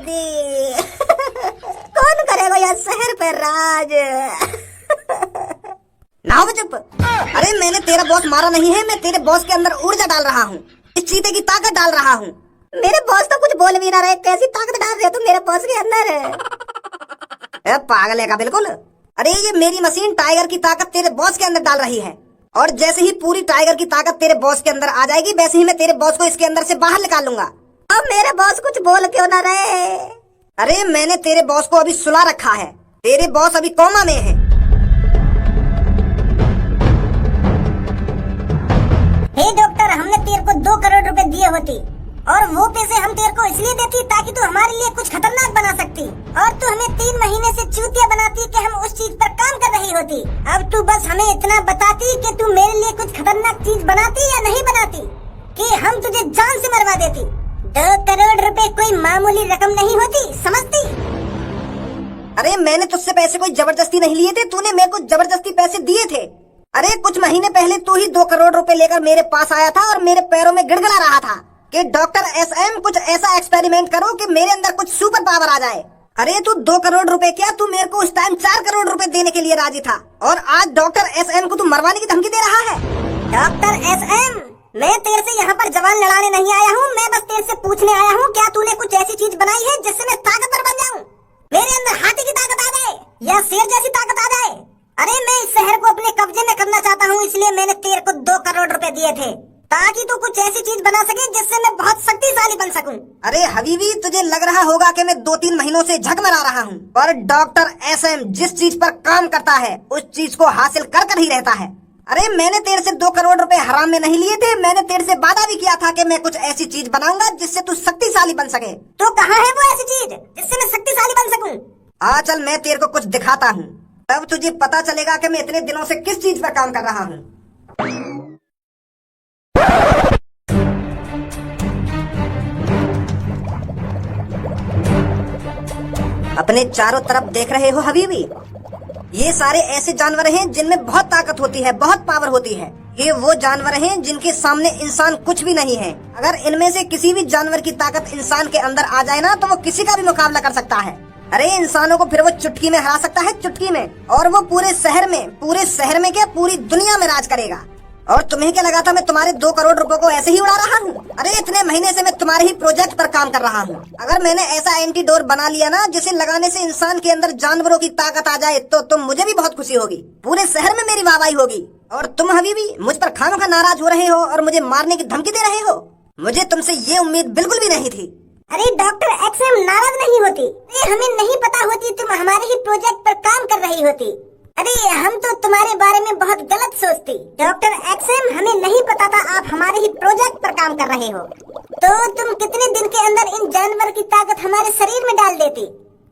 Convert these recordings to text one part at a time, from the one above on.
दादी। कौन करेगा यार शहर पे राज। ना हो चुप। अरे मैंने तेरा बॉस मारा नहीं है, मैं तेरे बॉस के अंदर ऊर्जा डाल रहा हूँ, इस चीते की ताकत डाल रहा हूँ। मेरे बॉस तो कुछ बोल भी ना रहे, कैसी ताकत डाल रहे हो तुम मेरे बॉस के अंदर। पागल है का बिल्कुल। अरे ये मेरी मशीन टाइगर की ताकत तेरे बॉस के अंदर डाल रही है, और जैसे ही पूरी टाइगर की ताकत तेरे बॉस के अंदर आ जाएगी वैसे ही मैं तेरे बॉस को इसके अंदर से बाहर निकाल लूंगा। अब मेरे बॉस कुछ बोल क्यों ना रहे। अरे मैंने तेरे बॉस को अभी सुला रखा है, तेरे बॉस अभी कोमा में है। हे डॉक्टर, हमने तेरे को 2 करोड़ रुपए दिए होती, और वो पैसे हम तेरे को इसलिए देती ताकि तू हमारे लिए कुछ खतरनाक बना सकती, और तू हमें 3 महीने से चूतिया बनाती कि हम उस चीज पर काम कर रही होती। अब तू बस हमें इतना बताती कि तू मेरे लिए कुछ खतरनाक चीज बनाती या नहीं बनाती, कि हम तुझे जान से मरवा देती। 2 करोड़ रुपए कोई मामूली रकम नहीं होती, समझती? अरे मैंने तुझसे पैसे कोई जबरदस्ती नहीं लिए थे, तूने मेरे को जबरदस्ती पैसे दिए थे। अरे कुछ महीने पहले तू ही 2 करोड़ रुपए लेकर मेरे पास आया था और मेरे पैरों में गिड़गिड़ा रहा था कि डॉक्टर SM कुछ ऐसा एक्सपेरिमेंट करो कि मेरे अंदर कुछ सुपर पावर आ जाए। अरे तू 2 करोड़ रुपए क्या, तू मेरे को उस टाइम 4 करोड़ रुपए देने के लिए राजी था, और आज डॉक्टर SM को तू मरवाने की धमकी दे रहा है। डॉक्टर SM, मैं तेरे से यहाँ पर जवान लड़ाने नहीं आया हूँ, मैं बस तेरे से पूछने आया हूँ क्या तूने कुछ ऐसी चीज बनाई है जिससे मैं ताकतवर बन जाऊँ, मेरे अंदर हाथी की ताकत आ जाए या शेर जैसी ताकत आ जाए। अरे मैं इस शहर को अपने कब्जे में करना चाहता हूँ, इसलिए मैंने तेरे को 2 करोड़ रुपए दिए थे ताकि तू कुछ ऐसी चीज बना सके जिससे मैं बहुत शक्तिशाली बन सकूं। अरे हबीबी, तुझे लग रहा होगा कि मैं 2-3 महीनों से झकमरा रहा हूँ, पर डॉक्टर SM जिस चीज पर काम करता है उस चीज को हासिल कर कर ही रहता है। अरे मैंने तेरे से 2 करोड़ रुपए हराम में नहीं लिए थे, मैंने तेरे से वादा भी किया था कि मैं कुछ ऐसी चीज बनाऊंगा जिससे तू शक्तिशाली बन सके। तो कहाँ है वो ऐसी चीज जिससे मैं शक्तिशाली बन सकूं? आ चल, मैं तेरे को कुछ दिखाता हूँ, तब तुझे पता चलेगा कि मैं इतने दिनों से किस चीज पर काम कर रहा हूँ। अपने चारों तरफ देख रहे हो हबीबी, ये सारे ऐसे जानवर हैं जिनमें बहुत ताकत होती है, बहुत पावर होती है। ये वो जानवर हैं जिनके सामने इंसान कुछ भी नहीं है। अगर इनमें से किसी भी जानवर की ताकत इंसान के अंदर आ जाए ना तो वो किसी का भी मुकाबला कर सकता है। अरे इंसानों को फिर वो चुटकी में हरा सकता है, चुटकी में, और वो पूरे शहर में क्या पूरी दुनिया में राज करेगा। और तुम्हें क्या लगा था मैं तुम्हारे 2 करोड़ रुपए को ऐसे ही उड़ा रहा हूँ? अरे इतने महीने से मैं तुम्हारे ही प्रोजेक्ट पर काम कर रहा हूँ। अगर मैंने ऐसा एंटीडोर बना लिया ना जिसे लगाने से इंसान के अंदर जानवरों की ताकत आ जाए तो मुझे भी बहुत खुशी होगी, पूरे शहर में मेरी वाहवाही होगी। और तुम हबीबी मुझ पर खामखा नाराज हो रहे हो और मुझे मारने की धमकी दे रहे हो। मुझे तुमसे ये उम्मीद बिल्कुल भी नहीं थी। अरे डॉक्टर XM नाराज नहीं होती, अरे हमें नहीं पता होती तुम हमारे ही प्रोजेक्ट पर काम कर रही होती। अरे हम तो तुम्हारे बारे में बहुत गलत सोचती। डॉक्टर XM, हमें नहीं पता था आप हमारे ही प्रोजेक्ट पर काम कर रहे हो, तो तुम कितने दिन के अंदर इन जानवर की ताकत हमारे शरीर में डाल देती।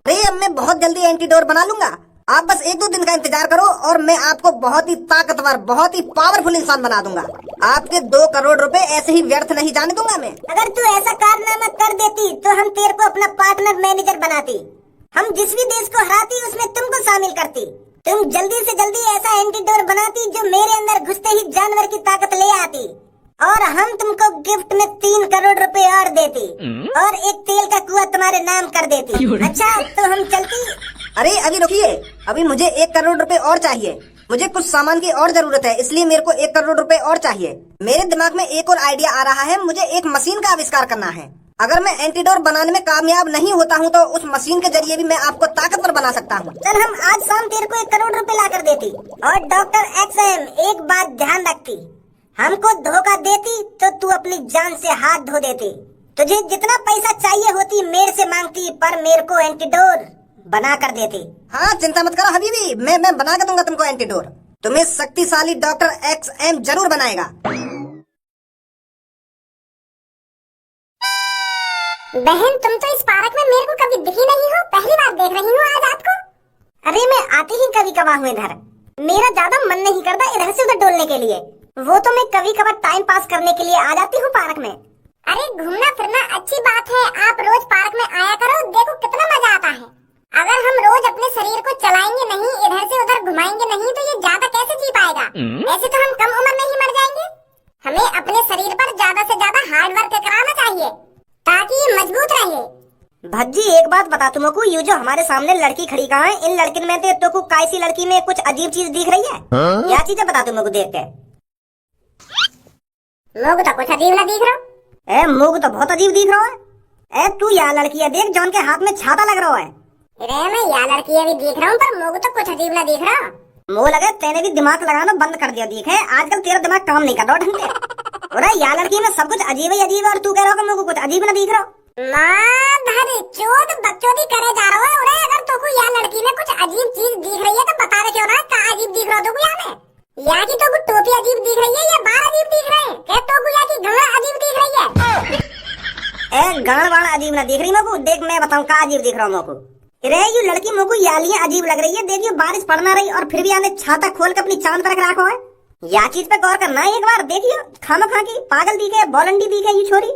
अरे अब मैं बहुत जल्दी एंटीडोर बना लूंगा, आप बस 1-2 दिन का इंतजार करो और मैं आपको बहुत ही ताकतवर, बहुत ही पावरफुल इंसान बना दूंगा। आपके 2 करोड़ रुपए ऐसे ही व्यर्थ नहीं जाने दूंगा मैं। अगर तू ऐसा कारनामा कर देती तो हम तेरे को अपना पार्टनर मैनेजर बनाती, हम जिस भी देश को हराती उसमें तुमको शामिल करती। तुम जल्दी से जल्दी ऐसा एंटीडोर बनाती जो मेरे अंदर घुसते ही जानवर की ताकत ले आती, और हम तुमको गिफ्ट में 3 करोड़ रुपए और देती, और एक तेल का कुआं तुम्हारे नाम कर देती। अच्छा तो हम चलती? अरे अभी रुकिए, अभी मुझे 1 करोड़ रुपए और चाहिए। मुझे कुछ सामान की और जरूरत है, इसलिए मेरे को 1 करोड़ रुपए और चाहिए। मेरे दिमाग में एक और आइडिया आ रहा है, मुझे एक मशीन का आविष्कार करना है। अगर मैं एंटीडोर बनाने में कामयाब नहीं होता हूँ तो उस मशीन के जरिए भी मैं आपको ताकतवर बना सकता हूँ। चल हम आज शाम तेरे को 1 करोड़ रुपए ला कर देती। और डॉक्टर XM एक बात ध्यान रखती, हमको धोखा देती तो तू अपनी जान से हाथ धो देती। तुझे जितना पैसा चाहिए होती मेरे से मांगती, पर मेरे को एंटीडोर बना कर देती। हाँ चिंता मत करो हबीबी, मैं बना कर दूंगा तुमको एंटीडोर। तुम्हें शक्तिशाली डॉक्टर XM जरूर बनाएगा। बहन तुम तो इस पार्क में मेरे को कभी दिखी नहीं हो, पहली बार देख रही हूँ आज आपको। अरे मैं आती ही कभी कभार हूँ इधर, मेरा ज्यादा मन नहीं करता इधर से उधर डोलने के लिए, वो तो मैं कभी कभार टाइम पास करने के लिए आ जाती हूँ पार्क में। अरे घूमना फिरना अच्छी बात है, आप रोज पार्क में आया करो, देखो कितना मजा आता है। अगर हम रोज अपने शरीर को चलाएंगे नहीं, इधर से उधर घुमाएंगे नहीं, तो ये ज्यादा कैसे जी पाएगा। ऐसे तो हम कम उम्र में ही मर जाएंगे। हमें अपने शरीर पर ज्यादा से ज्यादा हार्ड वर्क कराना चाहिए ताकि ये मजबूत रहे। भज्जी एक बात बता तुमको, ये जो हमारे सामने लड़की खड़ी कहाँ है, इन लड़किन में तो को कैसी लड़की में कुछ अजीब चीज दिख रही है? क्या चीज है बता तुमको देख के? मुझे तो कुछ अजीब ना दिख रहा। मुझे तो बहुत अजीब दिख रहा है। तू या लड़की है देख जॉन के हाथ में छाता लग रहा है। अरे मैं या लड़की भी देख रहा हूँ पर मुझे तो कुछ अजीब ना दिख रहा। मुझे लगे तेने भी दिमाग लगाना बंद कर दिया दिखे, आजकल तेरा दिमाग काम नहीं कर रहा ढंग से। अरे या लड़की में सब कुछ अजीब ही अजीब है और तू कह रहा हो कि मुझे कुछ अजीब ना दिख रहा। बकचोदी करे जा रहा है। अगर तुमको या लड़की में कुछ अजीब चीज दिख रही है तो बता रहे क्यों ना क्या अजीब दिख रहा तुमको? या की तो टोपी अजीब दिख रही है या बाल अजीब दिख रहे हैं? क्या तो या की गंगा अजीब दिख रही है? गाड़ वाड़ अजीब ना दिख रही मेको, देख मैं बताऊं का अजीब दिख रहा हूँ मेको। रे यू लड़की मेको यालियां अजीब लग रही है। देखियो बारिश पड़ना रही और फिर भी आने छाता खोल के अपनी चांद पर रख रखा है। या चीज पे गौर करना एक बार। देखियो खामा खा की पागल दिखे, बॉलंडी दिखे ये छोरी।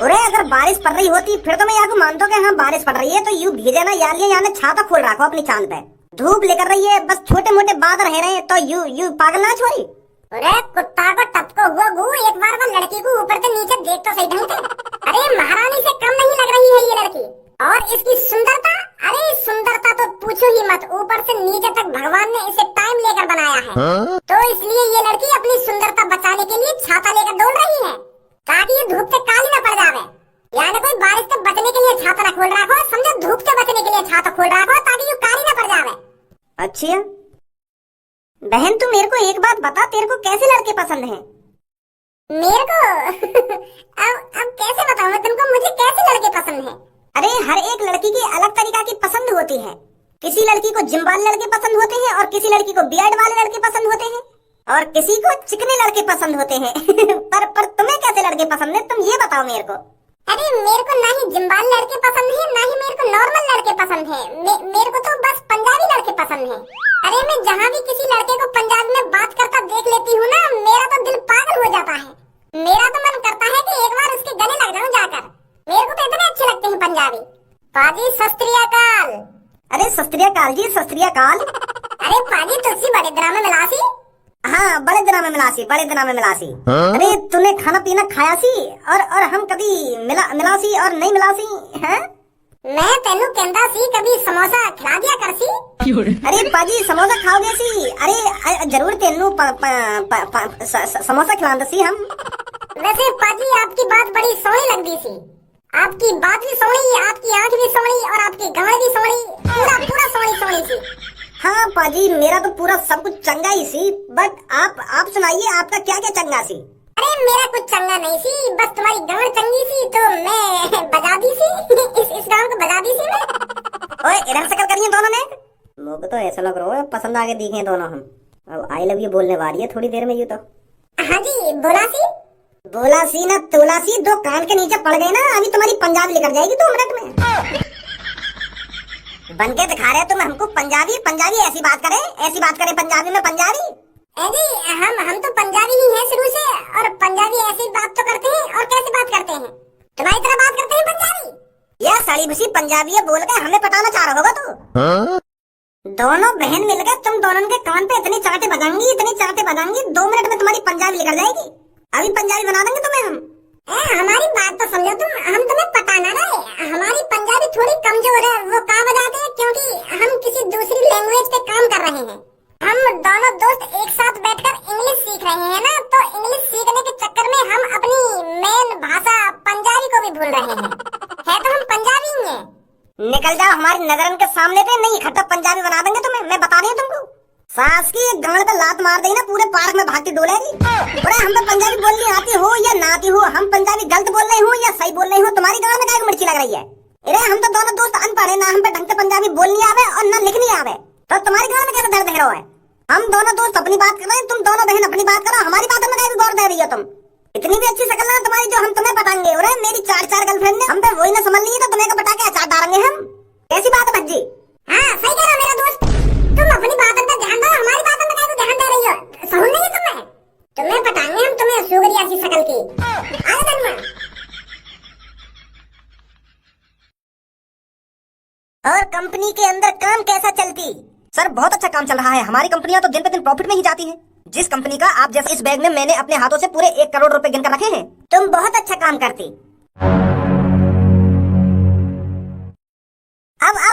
अरे अगर बारिश पड़ रही होती फिर तो मैं यहाँ को मानता हूँ कि हाँ बारिश पड़ रही है, तो यू भीजे ना यालियां यहाँ छाता खोल रखो अपनी चांद पे। धूप लेकर रही है, बस छोटे मोटे बादल रह रहे हैं तो यू पागल ना छोरी। अरे कुत्ता को टपको हुआ गु, एक बार वो लड़की को ऊपर से नीचे देख तो सही ढंग से। अरे महारानी से कम नहीं लग रही है ये लड़की। और इसकी सुंदरता, अरे सुंदरता तो पूछो ही मत, ऊपर से नीचे तक भगवान ने इसे टाइम लेकर बनाया है। तो इसलिए ये लड़की अपनी सुंदरता बचाने के लिए छाता लेकर दौड़ रही है ताकि ये धूप से काली न पड़ जावे। यानी कोई बारिश से बचने के लिए छाता न खोल रखो, समझो धूप से बचने के लिए छाता खोल रखो ताकि ये काली न पड़ जावे। अच्छा बहन तू मेरे को एक बात बता, तेरे को कैसे लड़के पसंद हैं? मेरे को अब कैसे बताऊं मैं तुमको मुझे कैसे लड़के पसंद हैं? अरे हर एक लड़की की अलग तरीका की पसंद होती है। किसी लड़की को जिम वाले लड़के पसंद होते हैं और किसी लड़की को बियर्ड वाले लड़के पसंद होते हैं और किसी को चिकने लड़के पसंद होते हैं। पर तुम्हें कैसे लड़के पसंद है तुम ये बताओ मेरे को। अरे मेरे को ना ही जिम वाले लड़के पसंद है ना ही मेरे को नॉर्मल लड़के पसंद है। मेरे को तो बस पंजाबी लड़के पसंद है। अरे मैं जहाँ भी किसी लड़के को पंजाबी में बात करता देख लेती हूँ ना, मेरा तो दिल पागल हो जाता है। मेरा तो मन करता है कि एक बार उसके गले लग जाऊं जाकर। मेरे को तो इतने अच्छे लगते हैं पंजाबी। पाजी सत श्री अकाल। अरे सत श्री अकाल जी, सत श्री अकाल। अरे पाजी तुझसे बड़े दिनों में मिला सी। हाँ बड़े दिनों में मिला सी, बड़े दिनों में मिला सी। अरे तूने खाना पीना खाया सी और हम कभी मिला सी और नहीं मिला सी हैं? मैं तेनू कहता सी कभी समोसा खिला दिया कर सी। अरे पाजी समोसा खाओगे सी? अरे जरूर तेनू समोसा खिला सी हम। वैसे पाजी आपकी बात बड़ी सोहनी लगती सी। आपकी बात भी सोहनी, आपकी आंख भी सोहनी और आपकी गाल भी सोहनी, पूरा सोहनी सी। हाँ पाजी मेरा तो पूरा सब कुछ चंगा ही सी, बट आप सुनाइए आपका क्या क्या चंगा सी? अरे मेरा कुछ चंगा नहीं सी, बस तुम्हारी गांड चंगी सी तो मैं बजा दी सी। इस गांड को बजा दी सी मैं। ओए इधर से करिए दोनों ने। मुझे तो ऐसा लग रहा है पसंद आके दिखे दोनों हम। अब आई लव यू बोलने वाली है थोड़ी देर में यू तो। हाँ जी बोला सी ना तोला सी, दो कान के नीचे पड़ गए ना अभी तुम्हारी पंजाबी लेकर जाएगी 2 मिनट में। बनके दिखा रहे तुम हमको पंजाबी ऐसी बात करे पंजाबी में पंजाबी। अरे हम तो पंजाबी ही हैं शुरू से और पंजाबी ऐसी बात तो करते हैं। और कैसे बात करते हैं? तुम्हारी तरह बात करते हैं पंजाबी। यह साली भूसी पंजाबी है बोल के हमें पटाना चाह रहा होगा तू। दोनों बहन मिलकर तुम दोनों के कान पे इतनी चाटे बजाएंगी 2 मिनट में तुम्हारी पंजाबी लेकर जाएगी। अभी पंजाबी बना देंगे तुम्हें हम। हमारी बात तो समझो तुम, हम तुम्हें पटाना रहे। हमारी पंजाबी थोड़ी कमजोर है, वो कहाँ बजाते हैं क्योंकि हम किसी दूसरी लैंग्वेज पे काम कर रहे हैं। हम दोनों दोस्त एक साथ बैठकर इंग्लिश सीख रहे हैं ना, तो इंग्लिश सीखने के चक्कर में हम अपनी मेन भाषा पंजाबी को भी भूल रहे हैं। है तो हम पंजाबी ही हैं। निकल जाओ हमारी नजरन के सामने से, नहीं इकट्ठा पंजाबी बना देंगे तुम्हें, मैं बता रही हूँ तुमको। सास की एक गांड पे लात मार देगी ना पूरे पार्क में भागती डोलेगी। अरे हम तो पंजाबी बोलनी आती हो या ना आती हो, हम पंजाबी गलत बोल रहे हो या सही बोल रहे हो, तुम्हारी गांड में क्या मिर्ची लग रही है? अरे हम तो दोनों दोस्त अनपढ़ है, ना हम पे ढंग से पंजाबी बोलनी आवे और ना लिखनी आवे, तो तुम्हारी गांड में कैसे दर्द है? हम दोनों दोस्त अपनी बात कर रहे हैं, तुम दोनों बहन अपनी बात करो, हमारी बात में क्या गौर दे रही हो तुम? इतनी भी अच्छी शकल ना तुम्हारी जो हम तुम्हें बताएंगे। अरे मेरी 4 गर्लफ्रेंड ने हम पे वही ना समझ ली तो तुम्हें बता के अचार डालेंगे हम। कैसी बात है भज्जी? हाँ सही कह रहा मेरा दोस्त, तुम अपनी बात पर ध्यान दो, हमारी बात में क्या ध्यान दे रही हो? सहूल नहीं है तुम्हें बताएंगे हम तुम्हें सुगरिया सी शकल की। आगे धन्यवाद। और कंपनी के अंदर काम कैसा चलती? सर बहुत अच्छा काम चल रहा है, हमारी कंपनियां तो दिन पे दिन प्रॉफिट में ही जाती हैं। जिस कंपनी का आप जैसे इस बैग में मैंने अपने हाथों से पूरे 1 करोड़ रुपए गिनकर रखे हैं। तुम बहुत अच्छा काम करती।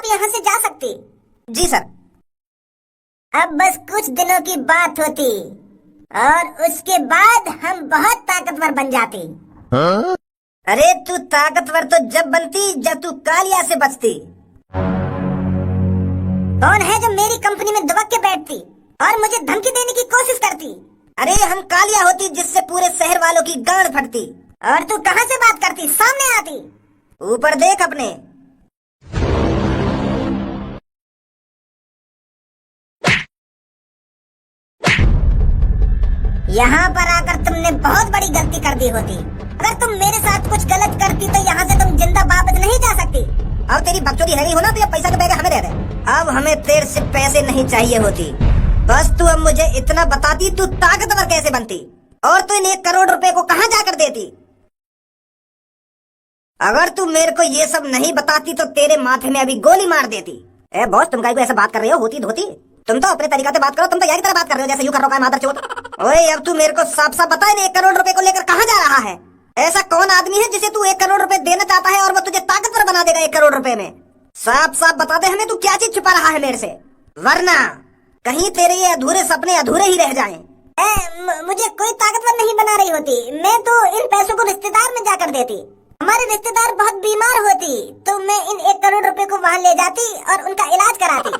यहाँ से जा सकती। जी सर। अब बस कुछ दिनों की बात होती और उसके बाद हम बहुत ताकतवर बन जाते। अरे तू ताकतवर तो जब बनती जब तू कालिया से बचती। कौन है जो मेरी कंपनी में दबक के बैठती और मुझे धमकी देने की कोशिश करती? अरे हम कालिया होती जिससे पूरे शहर वालों की गांड फटती। और तू कहाँ से बात करती? सामने आती। ऊपर देख अपने। यहाँ पर आकर तुमने बहुत बड़ी गलती कर दी होती। अगर तुम मेरे साथ कुछ गलत करती तो यहाँ से तुम जिंदा वापस नहीं जा सकती। अब तेरी बकचोदी है हो ना तो ये पैसा के बैग हमें दे दे। अब हमें तेरे से पैसे नहीं चाहिए होती, बस तू अब मुझे इतना बताती तू ताकतवर कैसे बनती और तू इन 1 करोड़ रुपए को कहाँ जाकर देती। अगर तू मेरे को ये सब नहीं बताती तो तेरे माथे में अभी गोली मार देती। ए बॉस, तुम काहे को ऐसे बात कर रहे हो? होती धोती तुम तो अपने तरीका से बात करो। तुम तो यार की तरह बात कर रहे हो जैसे यूं कर रहा है मादरचोद। ओए अब तू मेरे को साफ साफ बता, इन 1 करोड़ रुपए को लेकर कहाँ जा रहा है? ऐसा कौन आदमी है जिसे तू 1 करोड़ रुपए देना चाहता है और वो तुझे ताकतवर बना देगा 1 करोड़ रुपए में? साफ साफ बता दे हमें, तू क्या चीज छुपा रहा है मेरे से, वरना कहीं तेरे ये अधूरे सपने अधूरे ही रह जाएं। मुझे कोई ताकतवर नहीं बना रही होती। मैं तो इन पैसों को रिश्तेदार में जाकर देती। हमारे रिश्तेदार बहुत बीमार होती तो मैं इन 1 करोड़ रुपए को वहाँ ले जाती और उनका इलाज कराती।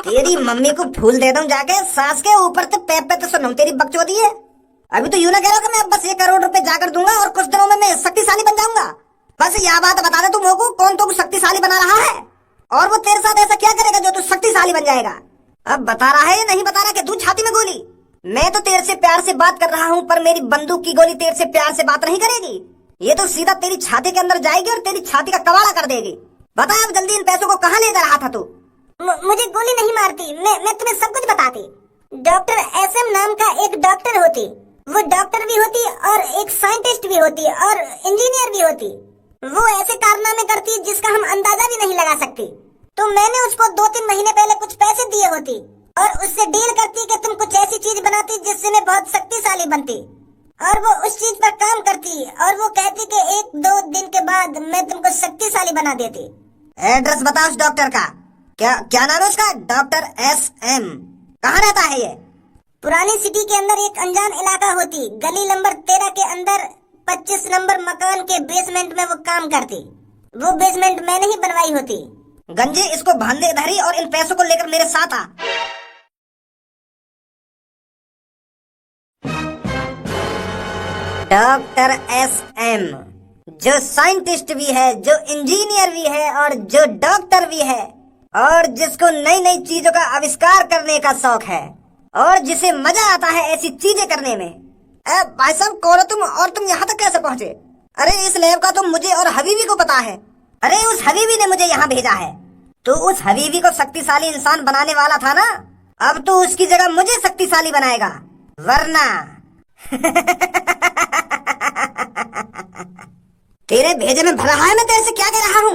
तेरी मम्मी को फूल दे दूं जाके, सास के ऊपर तो पैप पे तो सुनूं तेरी बकचोदी है। अभी तो यूं ना कह रहा कि मैं बस 1 करोड़ रुपए जाकर दूंगा और कुछ दिनों में मैं शक्तिशाली बन जाऊंगा। बस यह बात बता दे तुम लोगों को, कौन तो शक्तिशाली बना रहा है और वो तेरे साथ ऐसा क्या करेगा जो तू शक्तिशाली बन जाएगा? अब बता रहा है या नहीं बता रहा कि तू छाती में गोली? मैं तो तेरे से प्यार से बात कर रहा हूँ, पर मेरी बंदूक की गोली तेरे से प्यार से बात नहीं करेगी। ये तो सीधा तेरी छाती के अंदर जाएगी और तेरी छाती का कबाड़ा कर देगी। बता अब जल्दी, इन पैसों को कहाँ ले जा रहा था तू? मुझे गोली नहीं मारती, मैं तुम्हें सब कुछ बताती। डॉक्टर SM नाम का एक डॉक्टर होती। वो डॉक्टर भी होती और एक साइंटिस्ट भी होती और इंजीनियर भी होती। वो ऐसे कारनामे करती जिसका हम अंदाजा भी नहीं लगा सकते। तो मैंने उसको 2-3 महीने पहले कुछ पैसे दिए होती और उससे डील करती कि तुम कुछ ऐसी चीज बनाती जिससे मैं बहुत शक्तिशाली बनती, और वो उस चीज पर काम करती और वो कहती कि 1-2 दिन के बाद मैं तुमको शक्तिशाली बना देती। एड्रेस बता उस डॉक्टर का। क्या नाम है उसका? Doctor SM। कहाँ रहता है ये? पुरानी सिटी के अंदर एक अनजान इलाका होती, गली नंबर 13 के अंदर 25 नंबर मकान के बेसमेंट में वो काम करती। वो बेसमेंट मैंने ही बनवाई होती। गंजे, इसको बांधे इधर ही और इन पैसों को लेकर मेरे साथ आ। डॉक्टर SM जो साइंटिस्ट भी है, जो इंजीनियर भी है और जो डॉक्टर भी है, और जिसको नई नई चीजों का आविष्कार करने का शौक है और जिसे मजा आता है ऐसी चीजें करने में। भाई साहब, कौन हो तुम और तुम यहाँ तक कैसे पहुँचे? अरे इस लैब का तो मुझे और हबीबी को पता है। अरे उस हबीबी ने मुझे यहाँ भेजा है। तो उस हबीबी को शक्तिशाली इंसान बनाने वाला था ना, अब तो उसकी जगह मुझे शक्तिशाली बनाएगा, वरना तेरे भेजे में भला है। मैं तेरे से क्या कह रहा हूँ?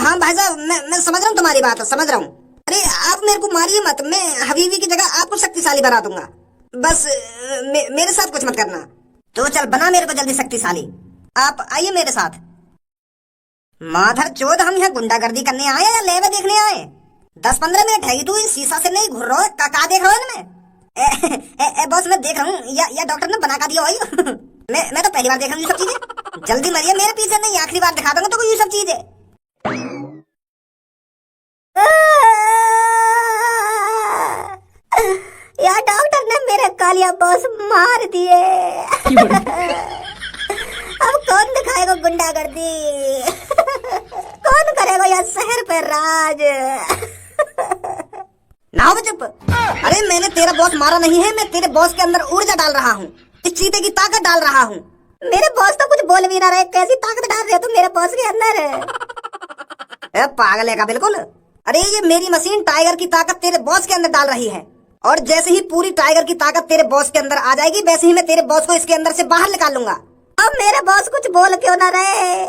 हाँ भाई साहब, मैं समझ रहा हूँ तुम्हारी बात, समझ रहा हूँ। अरे आप मेरे को मारिए मत, मैं हबीबी की जगह आपको शक्तिशाली बना दूंगा। बस मेरे साथ कुछ मत करना। तो चल बना मेरे को जल्दी शक्तिशाली। आप आइए मेरे साथ। माधर चोद, हम यहाँ गुंडागर्दी करने आए या लेवे देखने आए? 10-15 मिनट है तू इस शीशा से नहीं घूर रहा है? का देख रहा है मैं? बॉस मैं देख रहा हूँ या डॉक्टर ने बना का दिया भाई। मैं तो पहली बार देख रहा हूँ ये सब चीजें। जल्दी मरिए मेरे पीछे, नहीं आखिरी बार दिखा दूंगा तो ये सब चीजें। यार डॉक्टर ने मेरे कालिया बॉस मार दिए। अब कौन दिखाएगा गुंडागर्दी? कौन करेगा यार शहर पे राज? ना हो चुप। अरे मैंने तेरा बॉस मारा नहीं है, मैं तेरे बॉस के अंदर ऊर्जा डाल रहा हूँ, इस चीते की ताकत डाल रहा हूँ। मेरे बॉस तो कुछ बोल भी ना रहे, कैसी ताकत डाल रहे हो तुम मेरे बॉस के अंदर? पागल है का बिल्कुल। अरे ये मेरी मशीन टाइगर की ताकत तेरे बॉस के अंदर डाल रही है, और जैसे ही पूरी टाइगर की ताकत तेरे बॉस के अंदर आ जाएगी वैसे ही मैं तेरे बॉस को इसके अंदर से बाहर निकाल लूंगा। अब मेरे बॉस कुछ बोल क्यों ना रहे?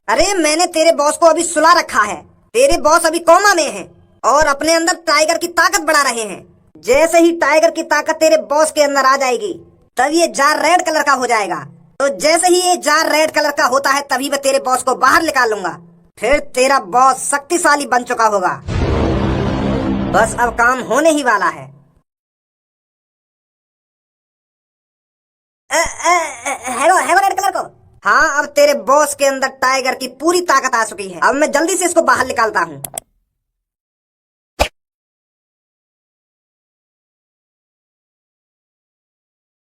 अरे मैंने तेरे बॉस को अभी सुला रखा है। तेरे बॉस अभी कोमा में हैं और अपने अंदर टाइगर की ताकत बढ़ा रहे हैं। जैसे ही टाइगर की ताकत तेरे बॉस के अंदर आ जाएगी तब ये जार रेड कलर का हो जाएगा। तो जैसे ही ये जार रेड कलर का होता है तभी मैं तेरे बॉस को बाहर निकाल लूंगा। फिर तेरा बॉस शक्तिशाली बन चुका होगा। बस अब काम होने ही वाला है। हेलो हेलो रेड कलर को। हाँ, अब तेरे बॉस के अंदर टाइगर की पूरी ताकत आ चुकी है। अब मैं जल्दी से इसको बाहर निकालता हूँ।